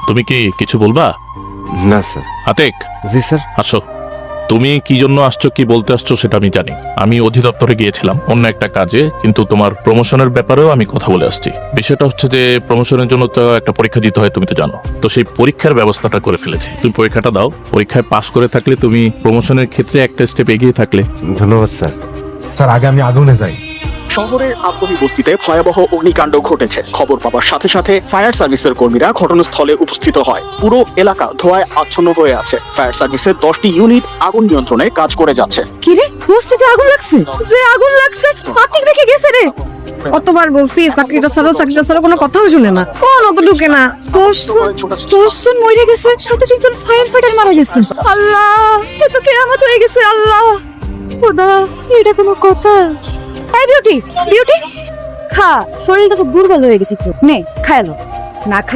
তুমি কি কিছু বলবা? না স্যার। আতিক, জি স্যার। আসো। তুমি কি জন্য আসছো, কি বলতে আসছো সেটা আমি জানি। আমি অধিদপ্তরে গিয়েছিলাম অন্য একটা কাজে, কিন্তু তোমার প্রমোশনের ব্যাপারেও আমি কথা বলে আসছি। বিষয়টা হচ্ছে যে প্রমোশনের জন্য তো একটা পরীক্ষা দিতে হয়, তুমি তো জানো। তো সেই পরীক্ষার ব্যবস্থাটা করে ফেলেছি। তুমি পরীক্ষাটা দাও, পরীক্ষায় পাশ করে থাকলে তুমি প্রমোশনের ক্ষেত্রে একটা স্টেপ এগিয়ে থাকলে। ধন্যবাদ স্যার। স্যার আগে আমি আগুনে যাই। শহরের আগ্রহী বস্তিতে ভয়াবহ অগ্নিকাণ্ড ঘটেছে। খবর পাওয়ার সাথে সাথে ফায়ার সার্ভিসের কর্মীরা ঘটনাস্থলে উপস্থিত হয়। পুরো এলাকা ধোঁয়ায় আচ্ছন্ন হয়ে আছে। ফায়ার সার্ভিসের 10টি ইউনিট আগুন নিয়ন্ত্রণে কাজ করে যাচ্ছে। কি রে, বস্তিতে আগুন লাগছে? যে আগুন লাগছে আতিক রেখে গেছে রে। কতবার বলছি চাকরিটা ছাড়া কোনো কথাও শুনে না, ফোন অত ঢুকে না। 10 জন মরে গেছে, সাথে 3জন ফায়ার ফাইটার মারা গেছে। আল্লাহ, এ তো কিয়ামত হয়ে গেছে। আল্লাহ খোদা, এটা কোনো কথা? এই বিউটি, বিউটি খা, শরীরটা তো দুর্বল হয়ে গেছে তো, নে খাইলো। না খাই